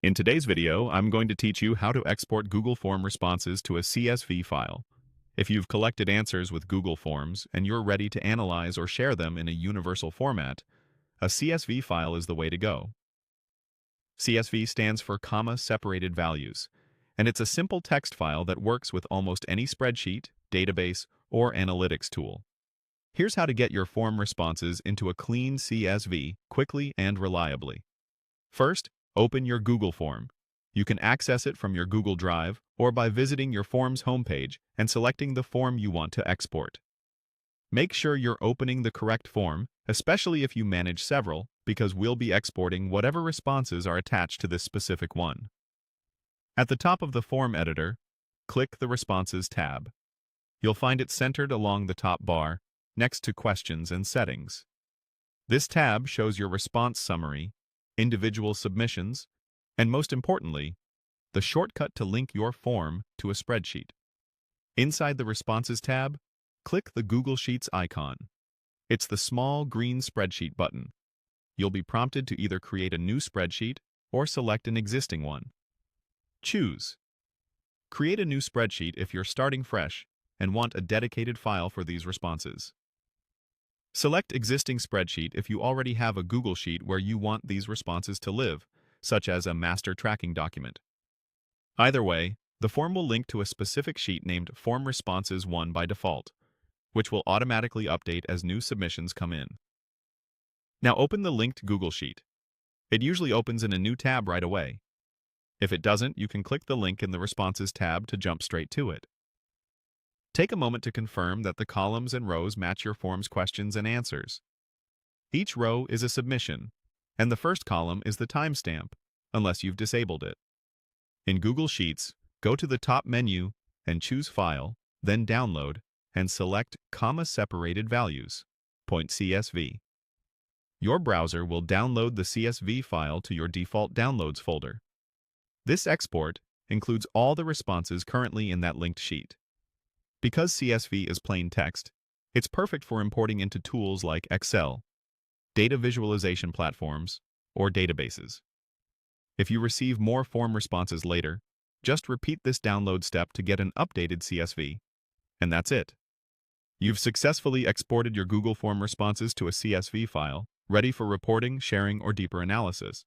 In today's video, I'm going to teach you how to export Google Form responses to a CSV file. If you've collected answers with Google Forms and you're ready to analyze or share them in a universal format, a CSV file is the way to go. CSV stands for comma-separated values, and it's a simple text file that works with almost any spreadsheet, database, or analytics tool. Here's how to get your form responses into a clean CSV quickly and reliably. First, open your Google form. You can access it from your Google Drive or by visiting your Forms homepage and selecting the form you want to export. Make sure you're opening the correct form, especially if you manage several, because we'll be exporting whatever responses are attached to this specific one. At the top of the form editor, click the Responses tab. You'll find it centered along the top bar, next to Questions and Settings. This tab shows your response summary, individual submissions, and most importantly, the shortcut to link your form to a spreadsheet. Inside the Responses tab, click the Google Sheets icon. It's the small green Spreadsheet button. You'll be prompted to either create a new spreadsheet or select an existing one. Choose. Create a new spreadsheet if you're starting fresh and want a dedicated file for these responses. Select Existing Spreadsheet if you already have a Google Sheet where you want these responses to live, such as a master tracking document. Either way, the form will link to a specific sheet named Form Responses 1 by default, which will automatically update as new submissions come in. Now open the linked Google Sheet. It usually opens in a new tab right away. If it doesn't, you can click the link in the Responses tab to jump straight to it. Take a moment to confirm that the columns and rows match your form's questions and answers. Each row is a submission, and the first column is the timestamp, unless you've disabled it. In Google Sheets, go to the top menu and choose File, then Download, and select Comma-Separated Values, .csv. Your browser will download the CSV file to your default Downloads folder. This export includes all the responses currently in that linked sheet. Because CSV is plain text, it's perfect for importing into tools like Excel, data visualization platforms, or databases. If you receive more form responses later, just repeat this download step to get an updated CSV. And that's it. You've successfully exported your Google Form responses to a CSV file, ready for reporting, sharing, or deeper analysis.